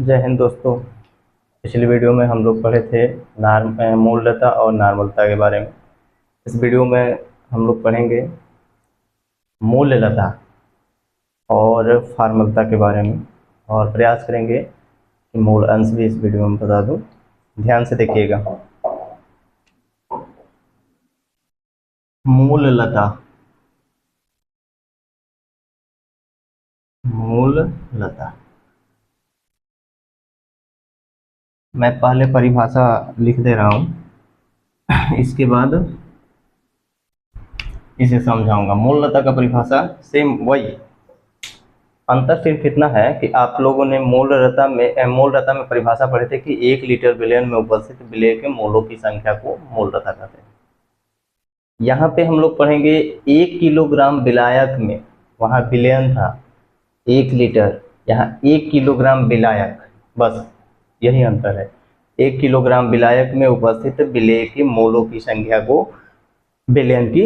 जय हिंद दोस्तों। पिछली वीडियो में हम लोग पढ़े थे मूललता और नॉर्मलता के बारे में। इस वीडियो में हम लोग पढ़ेंगे मूललता और फॉर्मलता के बारे में और प्रयास करेंगे कि मूल अंश भी इस वीडियो में बता दूं। ध्यान से देखिएगा। मूललता, मूललता, मैं पहले परिभाषा लिख दे रहा हूँ, इसके बाद इसे समझाऊंगा। मूललता का परिभाषा सेम वही, अंतर सिर्फ इतना है कि आप लोगों ने मूललता में परिभाषा पढ़े थे कि 1 लीटर विलयन में उपस्थित विलेय के मोलों की संख्या को मूललता कहते हैं। यहाँ पे हम लोग पढ़ेंगे 1 किलोग्राम विलायक में, वहाँ विलयन था 1 लीटर, यहाँ 1 किलोग्राम विलायक, बस यही अंतर है। 1 किलोग्राम विलायक में उपस्थित विलेय के मोलों की संख्या को विलयन की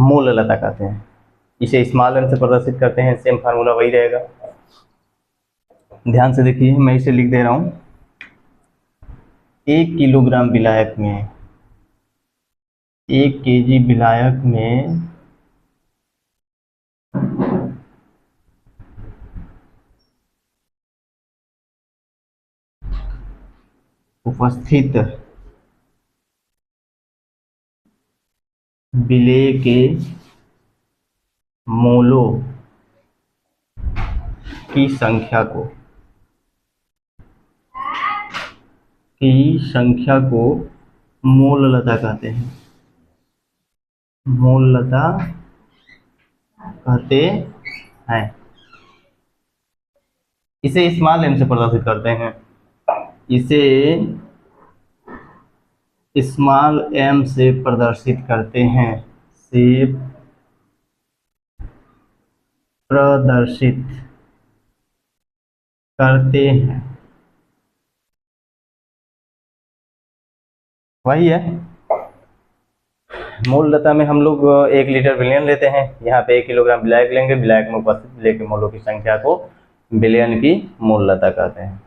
मूललता कहते हैं। इसे स्मॉल एन से प्रदर्शित करते हैं। सेम फार्मूला वही रहेगा। ध्यान से देखिए, मैं इसे लिख दे रहा हूं। 1 किलोग्राम विलायक में, 1 केजी विलायक में उपस्थित विलेय के मोलों की संख्या को मूललता कहते हैं। मूललता कहते हैं। इसे स्मॉल एम से प्रदर्शित करते हैं। इसे स्मॉल एम से प्रदर्शित करते हैं। से प्रदर्शित करते हैं, वही है। मूललता में हम लोग 1 लीटर विलयन लेते हैं, यहाँ पे 1 किलोग्राम विलायक लेंगे। विलायक में उपस्थित विलेय के मोलों की संख्या को विलयन की मूललता कहते हैं।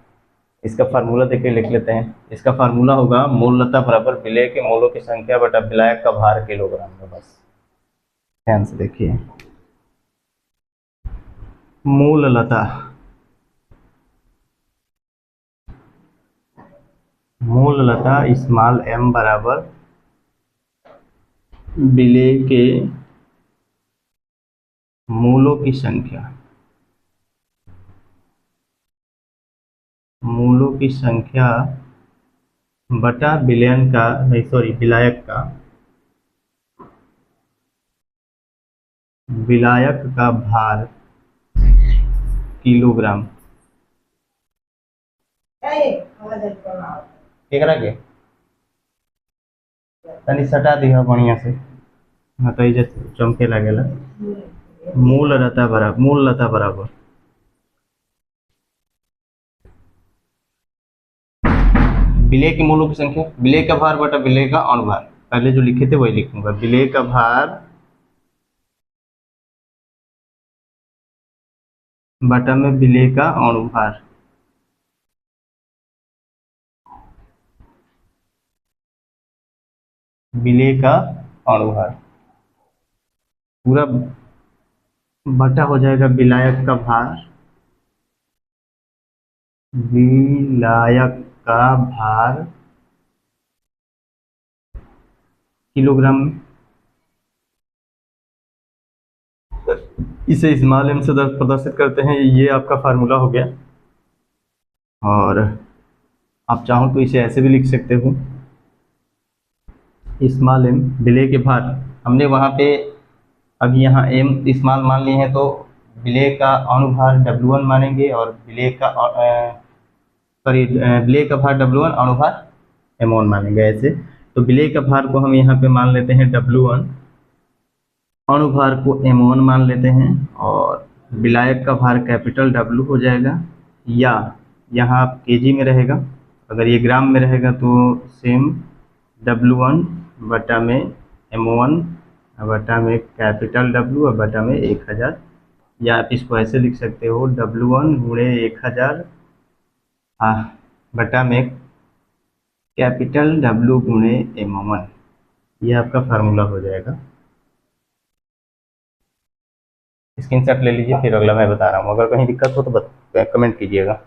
इसका फार्मूला देखिए, लिख लेते हैं। इसका फार्मूला होगा मूललता बराबर विलेय के मोलों की संख्या बटा विलायक का भार किलोग्राम में। बस ध्यान से देखिए। मूललता, मूललता स्मॉल एम बराबर विलेय के मोलों की संख्या, मोलों की संख्या बटा विलयन का, विलायक का, विलायक का भार किलोग्राम। केकरा के तनी सटा दिया बढ़िया से, हाँ तो ये चमके लगेला। मूललता बराबर विलेय के मोलों की संख्या, विलेय का भार बटा विलेय का अनुभार। पहले जो लिखे थे वही लिखूंगा। विलेय का भार बटा में विलेय का अनुभार। विलेय का अनुभार पूरा बटा हो जाएगा विलायक का भार, विलायक का भार किलोग्राम में। इसे स्मॉल एम से प्रदर्शित करते हैं। ये आपका फार्मूला हो गया। और आप चाहो तो इसे ऐसे भी लिख सकते हो। स्मॉल एम विलेय के भार, हमने वहाँ पे अब यहाँ एम स्मॉल मान लिए हैं, तो विलेय का अनुभार W1 मानेंगे और विलेय का विलेय का भार W1, अनुभार M1 मानेंगे ऐसे। तो विलेय का भार को हम यहाँ पे मान लेते हैं W1, अनुभार को M1 मान लेते हैं, और विलायक का भार कैपिटल W हो जाएगा, या यहाँ केजी में रहेगा। अगर ये ग्राम में रहेगा तो सेम W1 बटा में M1 बटा में कैपिटल W और बटा में 1000, या आप इसको ऐसे लिख सकते हो W1 गुणे 1000 हाँ, बटा में कैपिटल W गुणे M1, ये आपका फार्मूला हो जाएगा। स्क्रीनशॉट ले लीजिए, फिर अगला मैं बता रहा हूँ। अगर कहीं दिक्कत हो तो कमेंट कीजिएगा।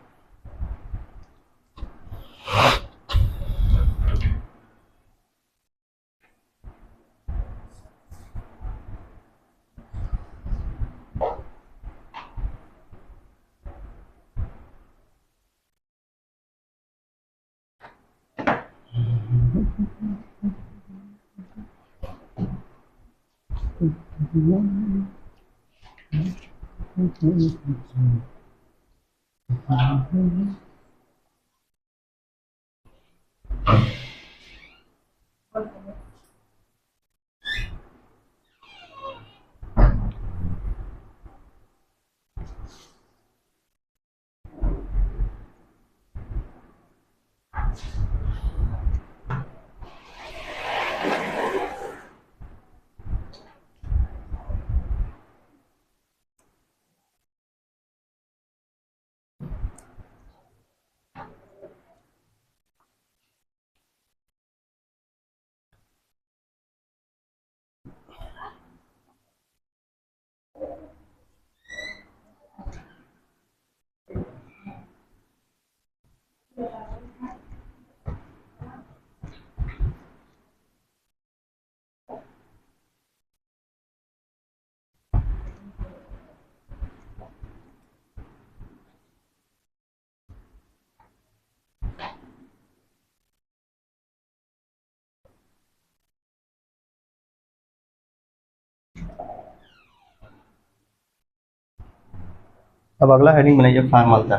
अब अगला हेडिंग बनाइए फार्मलता।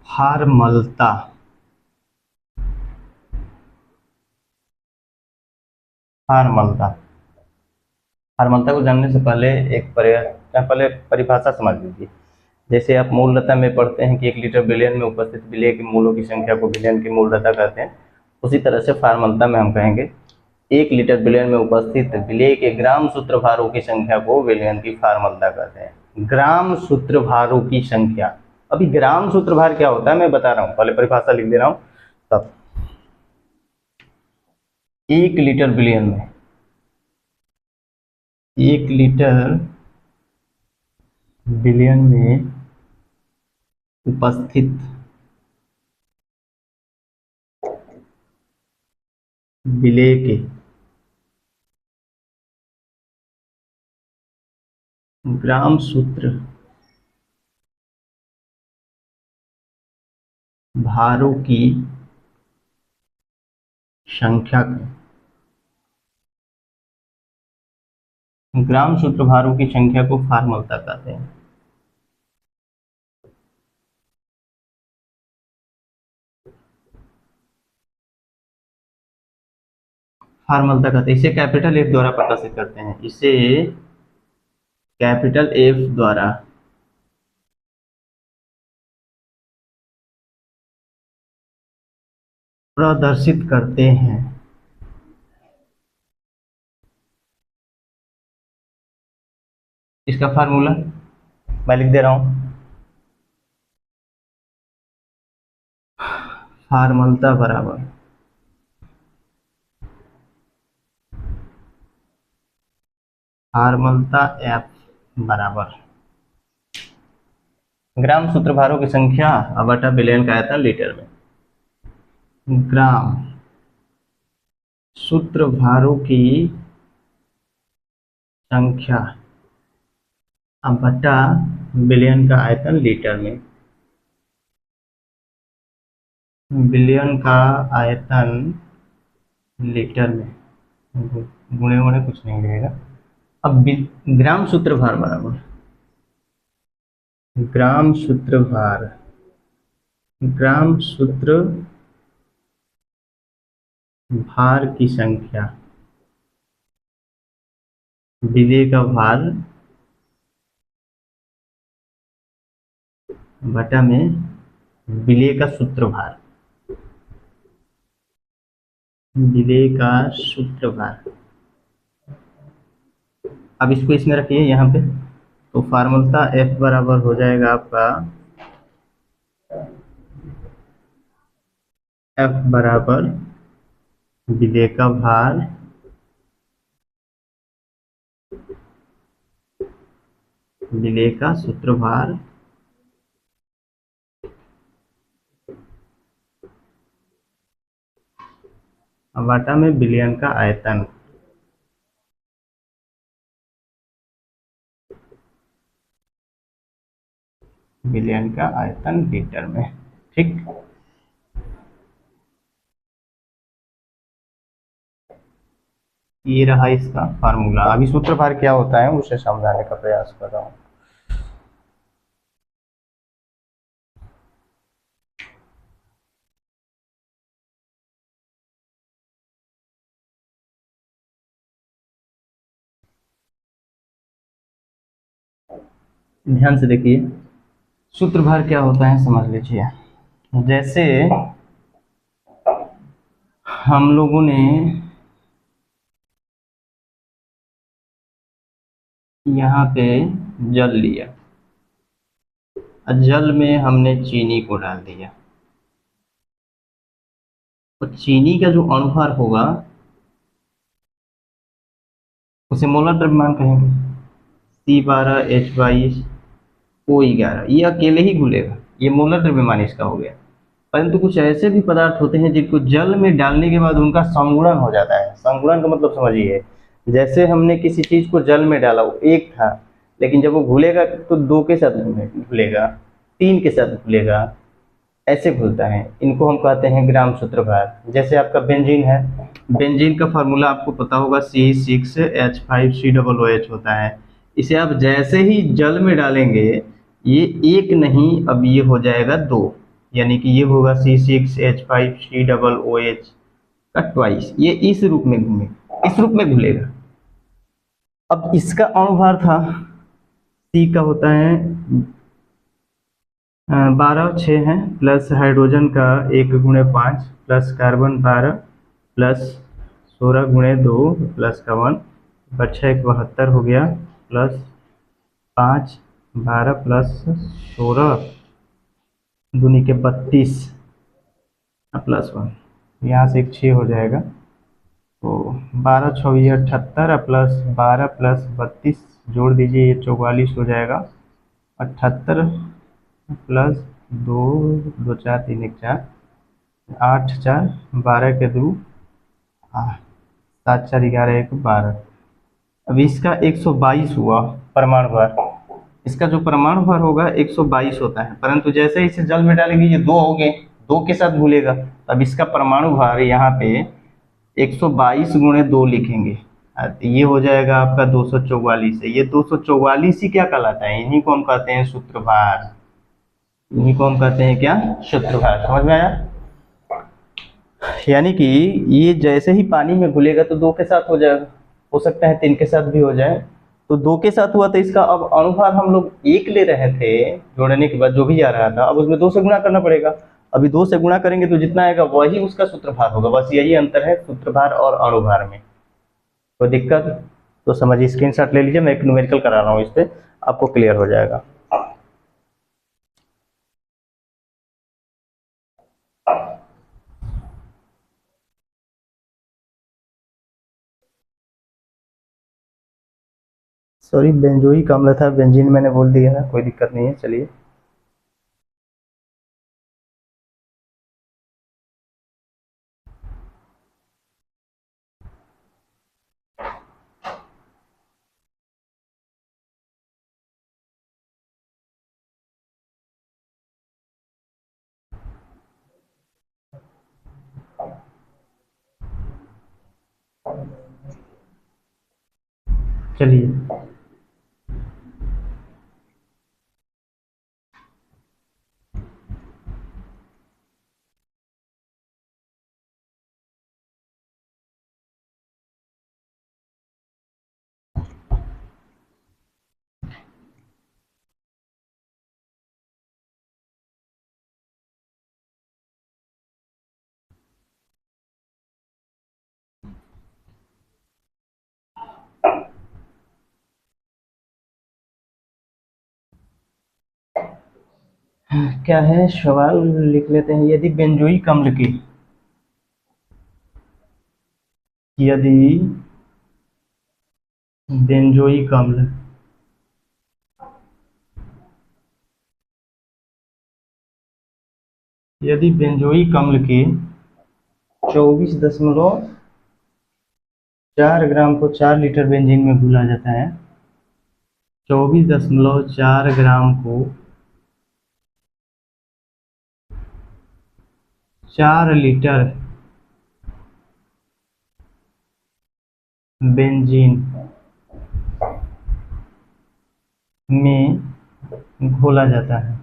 फार्मलता, फार्मलता, फार्मलता को जानने से पहले पहले परिभाषा समझ लीजिए। जैसे आप मूललता में पढ़ते हैं कि 1 लीटर बिलियन में उपस्थित विलेय के मूलों की संख्या को बिलियन की मूललता कहते हैं, उसी तरह से फार्मलता में हम कहेंगे 1 लीटर बिलियन में उपस्थित विलेय के ग्राम सूत्रभारों की संख्या को विलियन की फार्मलता कहते हैं। ग्राम सूत्रभारों की संख्या, अभी ग्राम सूत्रभार क्या होता है मैं बता रहा हूँ, पहले परिभाषा लिख दे रहा हूँ तब। 1 लीटर बिलियन में, 1 लीटर बिलियन में उपस्थित विलेय के ग्राम सूत्र भारों की संख्या को, ग्राम सूत्र भारों की संख्या को फार्मलता कहते हैं। फार्मलता कहते हैं, इसे कैपिटल F द्वारा प्रकाशित करते हैं, इसे कैपिटल F द्वारा प्रदर्शित करते हैं। इसका फार्मूला मैं लिख दे रहा हूं, फार्मलता बराबर फार्मलता F बराबर ग्राम सूत्रभारों की संख्या बटा बिलियन का आयतन लीटर में। ग्राम सूत्रभारों की संख्या बटा बिलियन का आयतन लीटर में। बिलियन का आयतन लीटर में, गुणे गुणे कुछ नहीं रहेगा। अब ग्राम सूत्रभार बराबर ग्राम सूत्रभार, ग्राम सूत्र भार की संख्या विलेय का भार बटा में विलेय का सूत्रभार, विलेय का सूत्रभार। अब इसको इसमें रखिए यहाँ पे, तो फार्मूला F बराबर हो जाएगा आपका F बराबर विलेय का भार विलेय का सूत्रभार वाटा में विलयन का आयतन। विलयन का आयतन लीटर में। ठीक, ये रहा इसका फार्मूला। अभी सूत्रभार क्या होता है उसे समझाने का प्रयास कर रहा हूँ। ध्यान से देखिए, सूत्रभार क्या होता है समझ लीजिए। जैसे हम लोगों ने यहाँ पे जल लिया और जल में हमने चीनी को डाल दिया, तो चीनी का जो अणुभार होगा उसे मोलर द्रव्यमान कहेंगे। C12H22O11, ये अकेले ही घुलेगा, ये मोलर द्रव्यमान इसका हो गया। परंतु कुछ ऐसे भी पदार्थ होते हैं जिनको जल में डालने के बाद उनका संगुणन हो जाता है। संगुणन का मतलब समझिए, जैसे हमने किसी चीज को जल में डाला, वो एक था, लेकिन जब वो घुलेगा तो दो के साथ घुलेगा, तीन के साथ घुलेगा, ऐसे घुलता है। इनको हम कहते हैं ग्राम सूत्रभार। जैसे आपका बेंजीन है, बेंजीन का फार्मूला आपको पता होगा, C6H5COOH होता है। इसे आप जैसे ही जल में डालेंगे, ये एक नहीं, अब ये हो जाएगा दो, यानी कि ये होगा C6H5COOH का ट्वाइस। ये इस रूप में इस रूप में घुलेगा। अब इसका अणुभार था, सी का होता है 12 6 है, प्लस हाइड्रोजन का 1 × 5 प्लस कार्बन 12 प्लस 16 × 2 प्लस का 1 बचा 71 हो गया, प्लस 5 12 प्लस 16 दूनी के 32 प्लस 1, यहाँ से एक 6 हो जाएगा, तो 12 × 6 78 प्लस 12 प्लस 32 जोड़ दीजिए, ये 44 हो जाएगा। 78 प्लस 2 2 4 3 1 4 8 4 12 के 2 7 4 11 1 12। अब इसका 122 हुआ परमाणु भार। इसका जो परमाणु भार होगा 122 होता है, परंतु जैसे इसे जल में डालेंगे ये दो हो गए, दो के साथ घुलेगा। अब इसका परमाणु भार यहाँ पे 122 × 2 लिखेंगे, तो ये हो जाएगा आपका 244 है। ये 244 ही क्या कहलाता है, इन्हीं को हम कहते हैं सूत्रभार। इन्हीं को हम कहते हैं क्या, सूत्रभार। समझ में आया? यानी कि ये जैसे ही पानी में घुलेगा तो दो के साथ हो जाएगा, हो सकता है तीन के साथ भी हो जाए। तो दो के साथ हुआ तो इसका अब अणुभार हम लोग एक ले रहे थे, जोड़ने के बाद जो भी आ रहा था, अब उसमें 2 से गुणा करना पड़ेगा। अभी 2 से गुणा करेंगे तो जितना आएगा वही उसका सूत्रभार होगा। बस यही अंतर है सूत्रभार और अणुभार में। कोई दिक्कत तो समझिए, स्क्रीनशॉट ले लीजिए, मैं एक न्यूमेरिकल करा रहा हूँ, इस पे आपको क्लियर हो जाएगा। सॉरी, बेंजोइक अम्ल था, बेंजीन मैंने बोल दिया है, कोई दिक्कत नहीं है। चलिए, चलिए क्या है सवाल लिख लेते हैं। यदि बेंजोइक अम्ल की यदि बेंजोइक अम्ल यदि बेंजोइक अम्ल के 24.4 ग्राम को 4 लीटर बेंजीन में घुला जाता है, 24.4 ग्राम को 4 लीटर बेंजीन में घोला जाता है,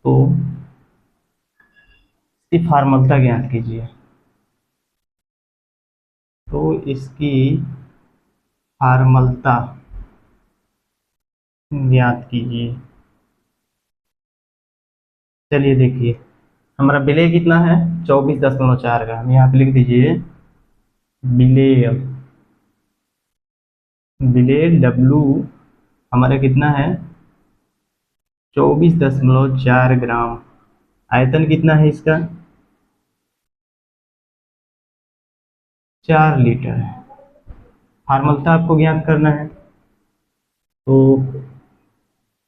तो इसकी फार्मलता ज्ञात कीजिए। तो इसकी फार्मलता ज्ञात कीजिए। चलिए देखिए, हमारा विलेय कितना है, 24.4 ग्राम। यहाँ पे लिख दीजिए विलेय, विलेय डब्लू हमारा कितना है, 24.4 ग्राम। आयतन कितना है इसका, 4 लीटर है। फार्मलता आपको ज्ञात करना है, तो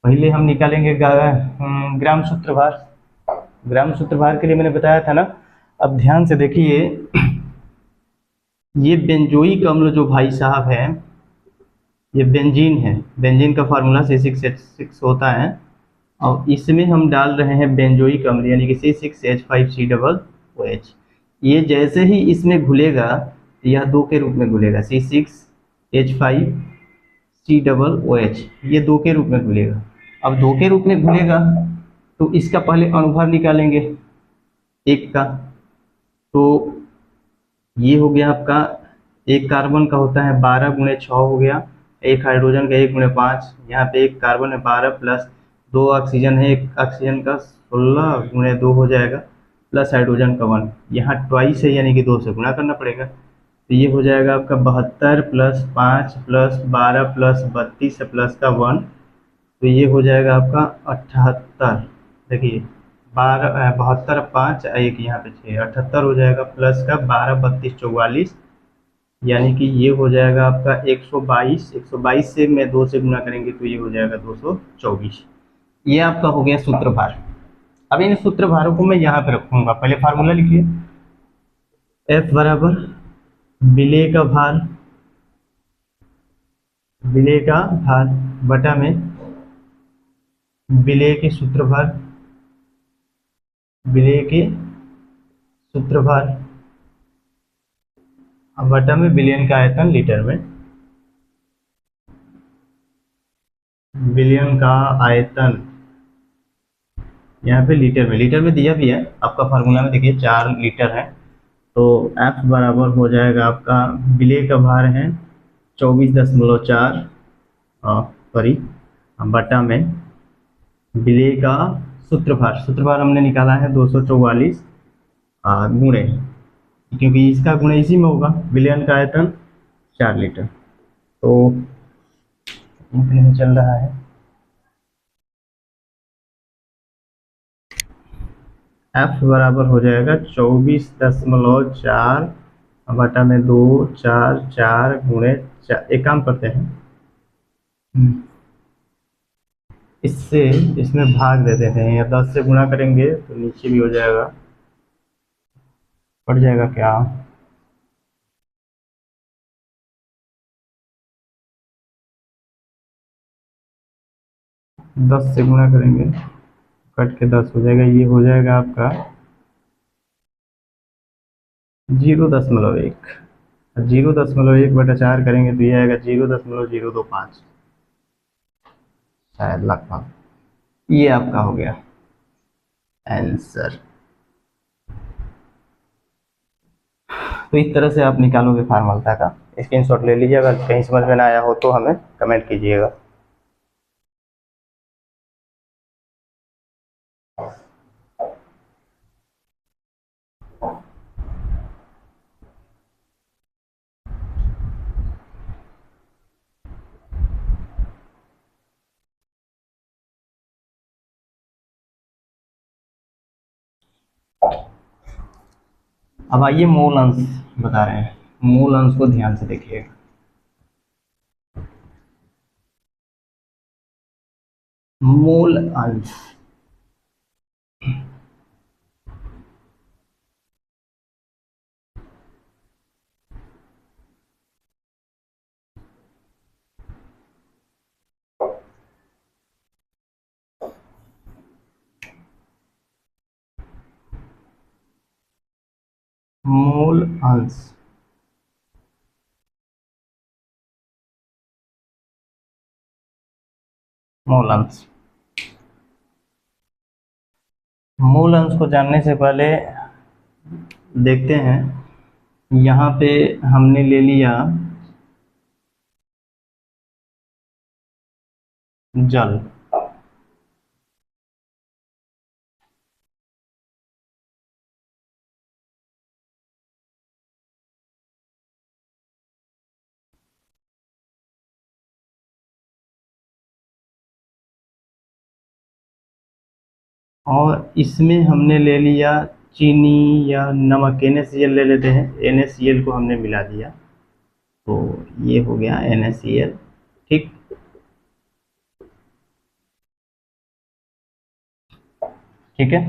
पहले हम निकालेंगे ग्राम सूत्रभार। ग्राम सूत्रभार के लिए मैंने बताया था ना। अब ध्यान से देखिए, ये बेंजोइक अम्ल जो भाई साहब है, ये बेंजीन है। बेंजीन का फार्मूला C6H6 होता है, और इसमें हम डाल रहे हैं बेंजोइक अम्ल यानी कि C6H5COOH। ये जैसे ही इसमें घुलेगा, यह 2 के रूप में घुलेगा, C6H5COOH, ये 2 के रूप में घुलेगा। अब 2 के रूप में घुलेगा तो इसका पहले अणुभार निकालेंगे, एक का। तो ये हो गया आपका, एक कार्बन का होता है 12 × 6 हो गया, एक हाइड्रोजन का 1 × 5, यहाँ पे एक कार्बन है 12 प्लस 2 ऑक्सीजन है, एक ऑक्सीजन का 16 × 2 हो जाएगा, प्लस हाइड्रोजन का 1, यहाँ ट्वाइस है यानी कि 2 से गुणा करना पड़ेगा। तो ये हो जाएगा आपका 72 प्लस 5 प्लस 12 प्लस 32 प्लस का 1, तो ये हो जाएगा आपका 78। देखिए 72 5 एक यहाँ पे 6, 78 हो जाएगा, प्लस का 12 32 44, यानी कि ये हो जाएगा आपका 122। 122 से मैं 2 से गुना करेंगे तो ये हो जाएगा 224। ये आपका हो गया सूत्रभार। अब इन सूत्रभारों को मैं यहाँ पे रखूंगा। पहले फार्मूला लिखिए, F बराबर विलेय का भार, विलेय का भार बटा में विलेय के सूत्रभार, विलेय के सूत्रभार बटा में विलयन का आयतन लीटर में, विलयन का आयतन यहाँ पे लीटर में दिया भी है आपका फार्मूला में, देखिए 4 लीटर है। तो F बराबर हो जाएगा आपका, विलेय का भार है 24.4 सॉरी बटा में विलेय का सूत्रभार, सूत्रभार हमने निकाला है 244 गुणे, क्योंकि इसका गुणे इसी में होगा, विलयन का आयतन 4 लीटर। तो नहीं चल रहा है, F बराबर हो जाएगा 24.4 बटा में 2 4 4 गुणे 4। एक काम करते हैं, इससे इसमें भाग दे देते हैं, या 10 से गुणा करेंगे तो नीचे भी हो जाएगा, पड़ जाएगा क्या, 10 से गुणा करेंगे कट के 10 हो जाएगा, ये हो जाएगा आपका 0.1। 0.1 बटा 4 करेंगे तो ये आएगा 0.025 शायद लगभग। ये आपका हो गया आंसर। तो इस तरह से आप निकालोगे फार्मलता का। स्क्रीनशॉट ले लीजिएगा, कहीं समझ में ना आया हो तो हमें कमेंट कीजिएगा। अब आइए मूल अंश बता रहे हैं, मूल अंश को ध्यान से देखिएगा। मूल अंश मूल अंश मूल अंश मूल अंश को जानने से पहले देखते हैं, यहाँ पे हमने ले लिया जल, और इसमें हमने ले लिया चीनी या नमक, NaCl ले लेते हैं, NaCl को हमने मिला दिया, तो ये हो गया NaCl। ठीक, ठीक है।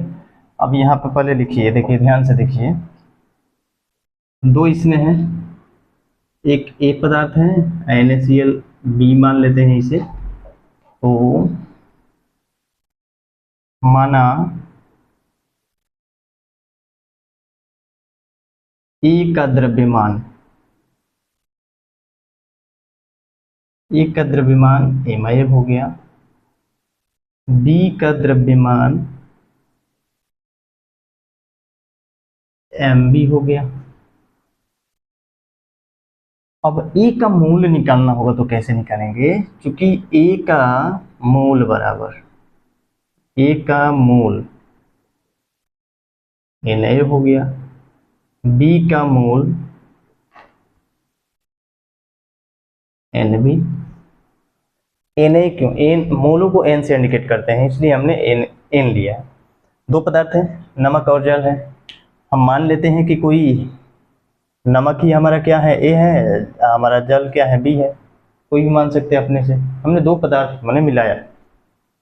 अब यहाँ पे पहले लिखिए, देखिए ध्यान से देखिए, दो इसमें है, एक ए पदार्थ है, NaCl बी मान लेते हैं इसे, तो माना ए का द्रव्यमान, ए का द्रव्यमान MiF हो गया, बी का द्रव्यमान Mb हो गया। अब ए का मूल निकालना होगा, तो कैसे निकालेंगे, क्योंकि ए का मूल बराबर ए का मूल Na हो गया, बी का मूल Nb। Na क्यों, एन मोलों को n से इंडिकेट करते हैं, इसलिए हमने n लिया है। दो पदार्थ हैं, नमक और जल है। हम मान लेते हैं कि कोई नमक ही हमारा क्या है, A है, हमारा जल क्या है, B है, कोई भी मान सकते हैं अपने से। हमने दो पदार्थ मैंने मिलाया,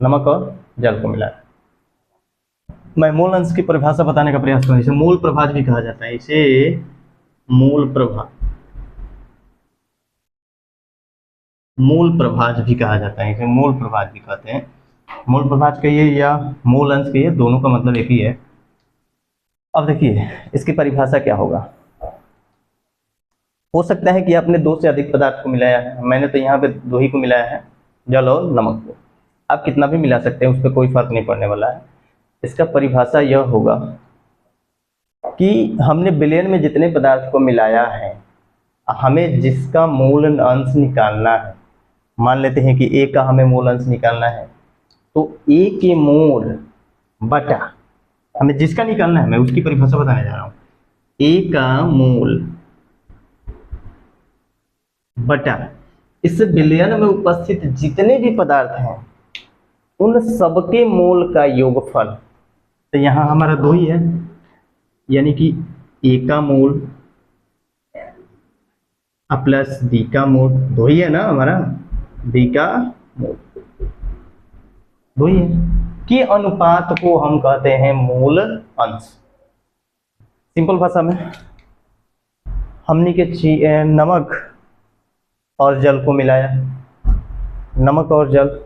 नमक और जल को मिलाया। मैं मूल अंश की परिभाषा बताने का प्रयास करूँ। इसे मूल प्रभाज भी कहा जाता है, इसे मूल प्रभाज भी कहा जाता है, इसे मूल प्रभाज भी कहते हैं। मूल प्रभाज कहिए या मूल अंश कहिए, दोनों का मतलब एक ही है। अब देखिए इसकी परिभाषा क्या होगा। हो सकता है कि आपने दो से अधिक पदार्थ को मिलाया है, मैंने तो यहाँ पे दो ही को मिलाया है, जल और नमक को। आप कितना भी मिला सकते हैं, उस पर कोई फर्क नहीं पड़ने वाला है। इसका परिभाषा यह होगा कि हमने विलयन में जितने पदार्थ को मिलाया है, हमें जिसका मूल अंश निकालना है, मान लेते हैं कि ए का हमें मूल अंश निकालना है, तो ए के मूल बटा, हमें जिसका निकालना है, मैं उसकी परिभाषा बताने जा रहा हूँ, ए का मूल बटा इस विलयन में उपस्थित जितने भी पदार्थ हैं उन सबके मोल का योगफल। तो यहाँ हमारा दो ही है, यानी कि ए का मोल प्लस बी का मोल, दो ही है ना हमारा, बी का मोल दो ही है, के अनुपात को हम कहते हैं मूल अंश। सिंपल भाषा में हमने के नमक और जल को मिलाया, नमक और जल,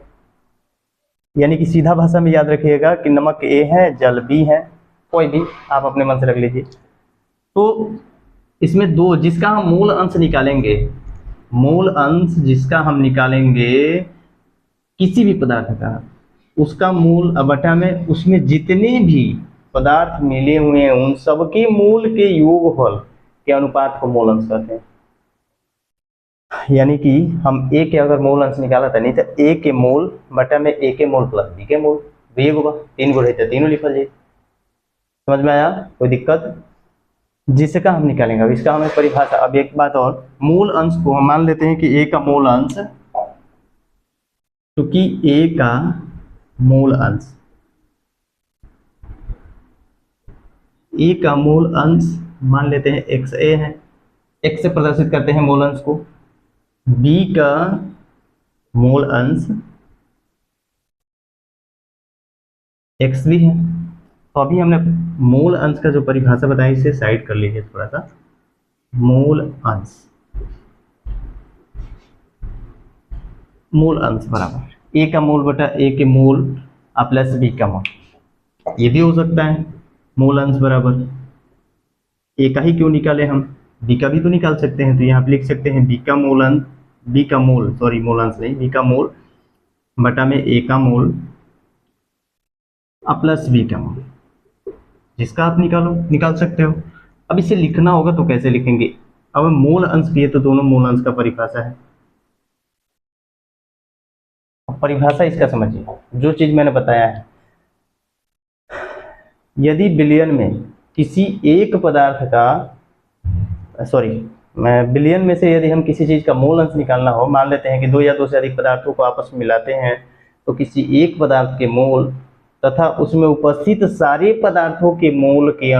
यानी कि सीधा भाषा में याद रखिएगा कि नमक ए है, जल बी है, कोई भी आप अपने मन से रख लीजिए। तो इसमें दो, जिसका हम मूल अंश निकालेंगे, मूल अंश जिसका हम निकालेंगे किसी भी पदार्थ का, उसका मूल बटा में उसमें जितने भी पदार्थ मिले हुए हैं उन सबके मूल के योगफल के अनुपात को मूल अंश कहते हैं। यानी कि हम ए के अगर मूल अंश निकाला था, नहीं तो ए के मूल बटा में ए के मूल प्लस बी के मूल, बी होगा, तीन गो रहते तीनों लिखल जाए। समझ में आया, कोई दिक्कत? जिसका हम निकालेंगे, अब इसका हमें परिभाषा। अब एक बात और, मूल अंश को हम मान लेते हैं कि ए का मूल अंश, क्योंकि ए का मूल अंश, ए का मूल अंश मान लेते हैं एक्स ए है, एक्स से प्रदर्शित करते हैं मोल अंश को, बी का मोल अंश एक्स भी है। तो अभी हमने मोल अंश का जो परिभाषा बताई इसे साइड कर लीजिए थोड़ा सा। मोल अंश, मोल अंश बराबर ए का मोल बटा ए के मोल प्लस बी का मोल, ये भी हो सकता है। मोल अंश बराबर ए का ही क्यों निकाले हम, बी का भी तो निकाल सकते हैं। तो यहाँ पे लिख सकते हैं बी का मोल अंश, बी का मोल सॉरी मोल अंश नहीं, बी का मोल बटा में ए का मोल प्लस बी का मोल, जिसका आप निकाल सकते हो। अब इसे लिखना होगा तो कैसे लिखेंगे। अब मोल अंश भी है तो दोनों मोल अंश का परिभाषा है। अब परिभाषा इसका समझिए, जो चीज मैंने बताया है, यदि बिलियन में किसी एक पदार्थ का मैं बिलियन में से यदि हम किसी चीज का मोल अंश निकालना हो, मान लेते हैं कि दो या दो से अधिक पदार्थों को आपस में मिलाते हैं, तो किसी एक पदार्थ के मोल तथा उसमें उपस्थित सारे पदार्थों के मोल के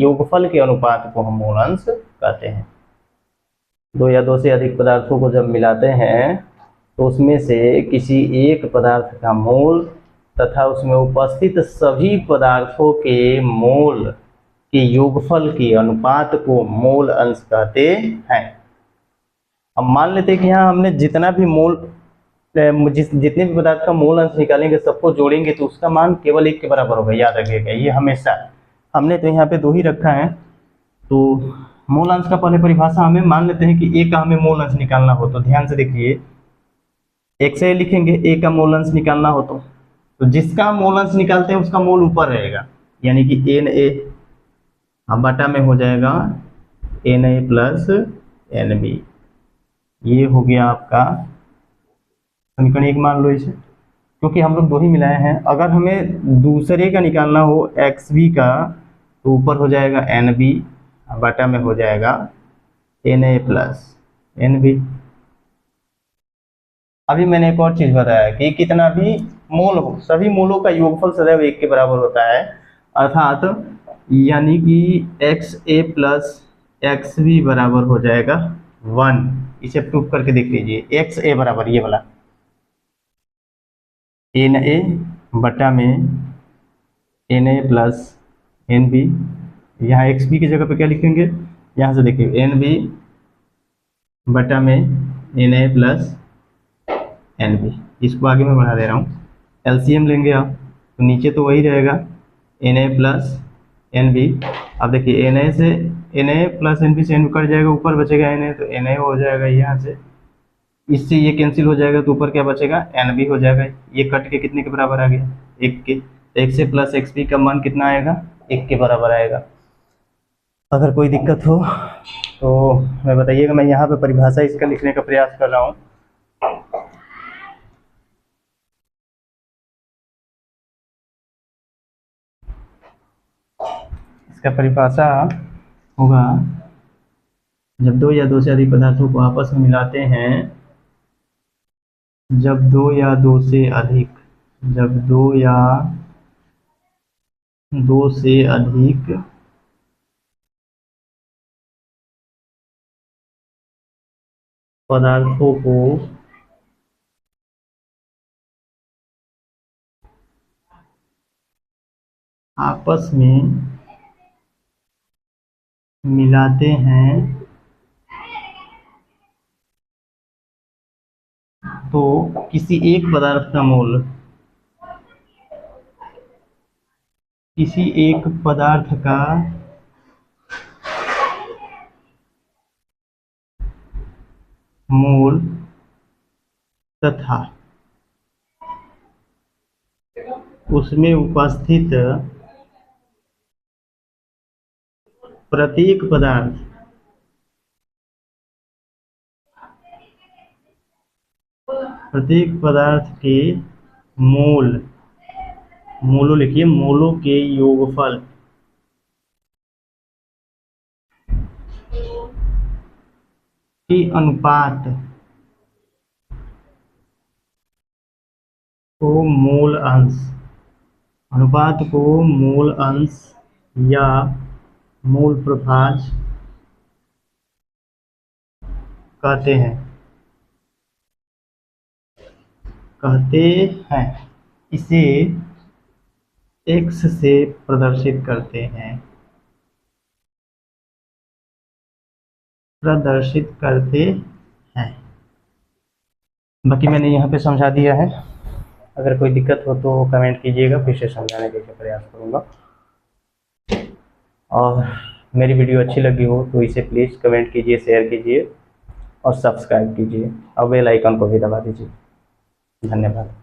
योगफल के अनुपात को हम मोल अंश कहते हैं। दो या दो से अधिक पदार्थों को जब मिलाते हैं तो उसमें से किसी एक पदार्थ का मोल तथा उसमें उपस्थित सभी पदार्थों के मोल के योगफल के अनुपात को मोल अंश कहते हैं। अब मान लेते हैं कि यहाँ हमने जितना भी जितने भी पदार्थ का मोल अंश निकालेंगे सबको जोड़ेंगे तो उसका मान केवल एक के बराबर होगा, याद रखिएगा ये हमेशा। हमने तो यहाँ पे दो ही रखा है, तो मोल अंश का पहले परिभाषा हमें मान लेते हैं कि ए का हमें मोल अंश निकालना हो तो ध्यान से देखिए, एक से लिखेंगे ए का मोल अंश निकालना हो तो जिसका मोल अंश निकालते हैं उसका मोल ऊपर रहेगा, यानी कि एन ए बटा में हो जाएगा N A plus N B. ये हो गया आपका समीकरण एक, मान लो इसे, क्योंकि हम लोग दो ही मिलाए हैं। अगर हमें दूसरे का निकालना हो एक्स बी का तो ऊपर हो जाएगा एन बी बटा में हो जाएगा N A plus N B. अभी मैंने एक और चीज बताया कि कितना भी मोल हो सभी मोलों का योगफल सदैव एक के बराबर होता है, अर्थात यानी कि एक्स ए प्लस एक्स बी बराबर हो जाएगा 1। इसे प्रूफ करके देख लीजिए, एक्स ए बराबर ये वाला एन ए बटा में N A plus N B. यहाँ एक्स बी की जगह पे क्या लिखेंगे, यहाँ से देखिए एन बी बटा में N A plus N B. इसको आगे मैं बढ़ा दे रहा हूँ, एलसीएम लेंगे आप तो नीचे तो वही रहेगा N A plus N B. अब देखिए एन ए से N A plus N B से एन कट जाएगा, ऊपर बचेगा एन ए, तो एन ए हो जाएगा यहाँ से, इससे ये कैंसिल हो जाएगा तो ऊपर क्या बचेगा एन बी हो जाएगा। ये कट के कितने के बराबर आ गया, एक के। तो एक्स ए प्लस एक्स बी का मान कितना आएगा, एक के बराबर आएगा। अगर कोई दिक्कत हो तो मैं बताइएगा, मैं यहाँ पे परिभाषा इसका लिखने का प्रयास कर रहा हूँ। इसका परिभाषा होगा, जब दो या दो से अधिक पदार्थों को आपस में मिलाते हैं, जब दो या दो से अधिक पदार्थों को आपस में मिलाते हैं तो किसी एक पदार्थ का मोल तथा उसमें उपस्थित प्रत्येक पदार्थ के मोलों लिखिए, मोलों के योगफल के अनुपात को मोल अंश या मूल प्रभाज कहते हैं इसे एक्स से प्रदर्शित करते हैं बाकी मैंने यहाँ पे समझा दिया है। अगर कोई दिक्कत हो तो कमेंट कीजिएगा, फिर से समझाने का प्रयास करूँगा। और मेरी वीडियो अच्छी लगी हो तो इसे प्लीज़ कमेंट कीजिए, शेयर कीजिए और सब्सक्राइब कीजिए और बेल आइकन को भी दबा दीजिए। धन्यवाद।